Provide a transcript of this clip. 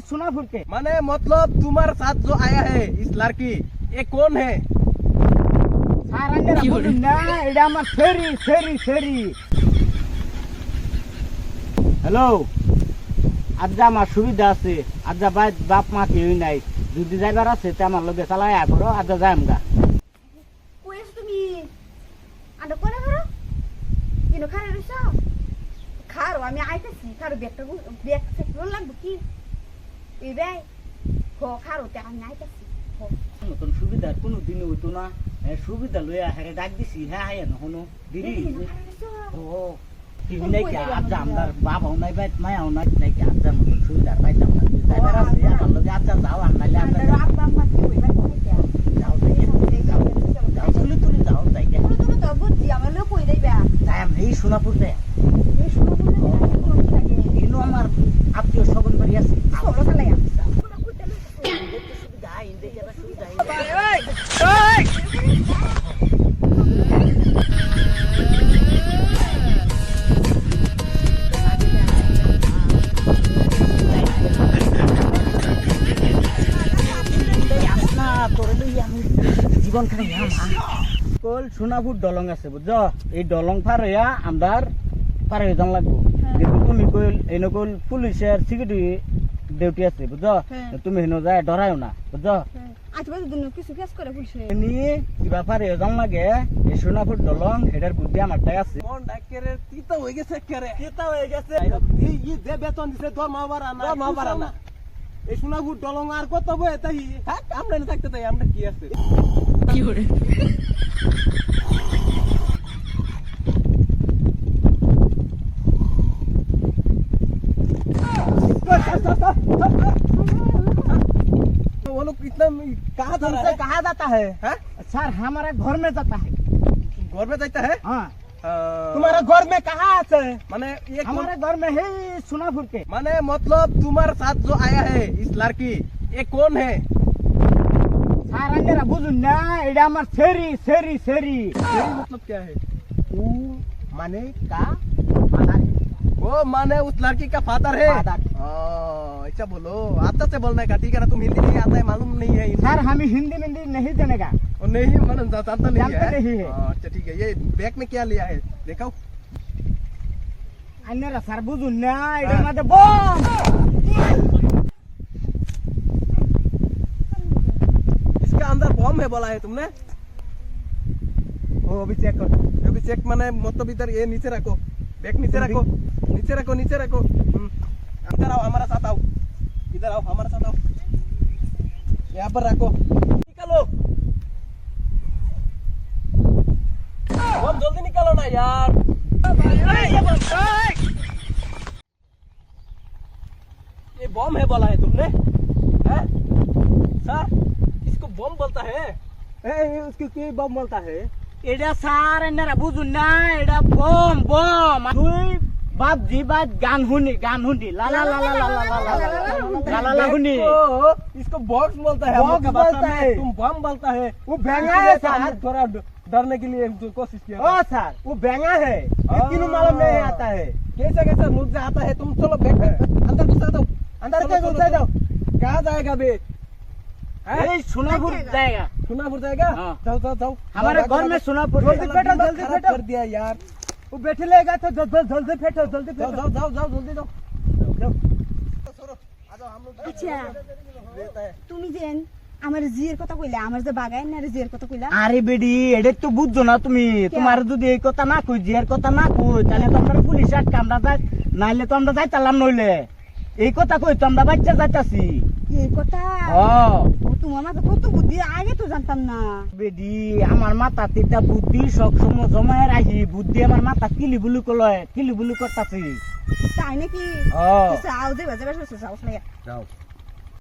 सोनापुर के। माने मतलब तुम्हारे साथ जो आया है इस लड़की, ये कौन है? हेलो, आज আমার সুবিধা আছে, আজ বাপ মা কেউ নাই, যদি যাইবার আছে তে আমার লগে চালাই আইবো, আজ যাইম গা। কই আছো তুমি? আন্ডা কোনে করো? কিনো খারে রইছো? খারো আমি আইতাছি, খারো ব্যাগটা ব্যাগ সেক্টর লাগবে কি? এই ভাই, খারো তে আমি আইতাছি। নতুন সুবিধার কোনো দিন হইতো না, সুবিধা লইয়া হেরে ডাক দিছি, হ্যাঁ হ্যাঁ নহনো দিদি। ও টিভি নাই কি আজ আমার বাবাও নাই বাইত মায়াও নাই নাই কি আজ নতুন সুবিধার পাইতাম না, যাইবার আছে আমার লগে আজ যাও আর নাইলে আজ আন্ডা আব্বা আম্মা কি হইবা কইতা? যাও যাও তুলি তুলি যাও যাই গে তুমি তো বুঝছি আমার লোক কই দেইবা? যাই আমি এই সোনাপুর দে এই শুনো বলে কোন লাগে? ইনো আমার আত্মীয় স্বজন বাড়ি আছে। চলো চালাই আমি। সুবিধা ইন্দে যাবা সুবিধা জীবন কল সোনাপুর দলং আছে বুঝছ, এই দলং পার হইয়া আমার পার হয়ে যান লাগবো, কিন্তু তুমি কইল এনে কইল পুলিশের সিকিউরিটি ডিউটি আছে বুঝছ, তুমি হেন যায় ডরাইও না বুঝছ। আজকে দিন কিছু কেস করে পুলিশে এনি কিবা পার হয়ে যান লাগে, এই সোনাপুর দলং এটার বুদ্ধি আমারটাই আছে। কোন ডাকেরে তিতা হয়ে গেছে কেরে? কেতা হয়ে গেছে এই যে বেতন দিছে দরমা বাড়ানা, দরমা বাড়ানা। এই সোনাপুর দলং আর কত বয়ে তাই থাক, আমরা না থাকতে তাই আমরা কি আছে? কি করে? वो लोग इतना कहाँ जा रहा है? कहाँ जाता है? सर हमारे घर में जाता है। घर में जाता है? हाँ। तुम्हारा घर में कहाँ है? माने ये हमारे घर में है सोनापुर के। माने मतलब तुम्हारे साथ जो आया है इस लड़की, ये कौन है? सर अंदर बुझु ना, एडा हमार सेरी सेरी सेरी। सेरी मतलब क्या है? वो माने का फादर है। वो माने उस लड़की का फादर है? फादर। ऐसा बोलो, आता से बोलने का, ठीक है ना? तुम हिंदी नहीं आता है, मालूम नहीं है हिंदी? सर हमें हिंदी मिंदी नहीं देनेगा। और नहीं मालूम, जानता नहीं जानते है? नहीं है। अच्छा ठीक है, ये बैग में क्या लिया है दिखाओ। अंदर सर बुझु ना, एडा माते बम। इसके अंदर बम है बोला है तुमने? ओ अभी चेक करो, अभी चेक माने मतलब इधर ये नीचे रखो, बैग नीचे रखो, नीचे रखो, नीचे रखो। इधर आओ, हमारा साथ आओ, इधर आओ, हमारे साथ आओ, यहाँ पर रखो, निकालो बम, जल्दी निकालो ना यार। ये बम है बोला है तुमने? हैं? सर इसको बम बोलता है? उसको क्यों बम बोलता है? एडा सार अंदर बुझु ना, एडा बम बम। तुई बाप जी बात गान हुनी ला ला ला ला ला ला ला ला ला ला हुनी। इसको बॉक्स बोलता है, बॉक्स बोलता है, तुम बम बोलता है। वो बेंगा है सर, थोड़ा डरने के लिए कोशिश किया। ओ सर वो बेंगा है, किनु मालूम नहीं आता है। कैसे कैसे मुझ से आता है? तुम चलो बैग अंदर घुसा दो, अंदर के घुसा दो। कहाँ जाएगा बे? यही सोनापुर जाएगा। सोनापुर जाएगा? हाँ। जाओ जाओ जाओ, हमारे घर में सोनापुर। जल्दी बैठो, जल्दी बैठो। कर दिया यार, वो बैठ लेगा तो जल्दी बैठो, जल्दी जाओ जाओ जाओ जाओ, जल्दी जाओ। আচ্ছা তুমি যেন আমার জিয়ের কথা কইলা, আমার যে বাগান না জিয়ের কথা কইলা। আরে বেডি এটা তো বুঝছো না তুমি, তোমার যদি এই কথা না কই, জিয়ার কথা না কই, তাহলে তো আমরা পুলিশ আটকে আমরা যাই, নাইলে তো আমরা যাইতাম নইলে। এই কথা কই তো আমরা বাচ্চা যাইতাছি। এই কথা? ও তোমার মাথা কত বুদ্ধি, আগে তো জানতাম না। বেডি আমার মাথা তিতা বুদ্ধি সব সময় জমায় রাখি, বুদ্ধি আমার মাথা কিলি বুলু করতাছি। তাই নাকি? ও যাও, যে বাজে বাজে যাও। जाओ।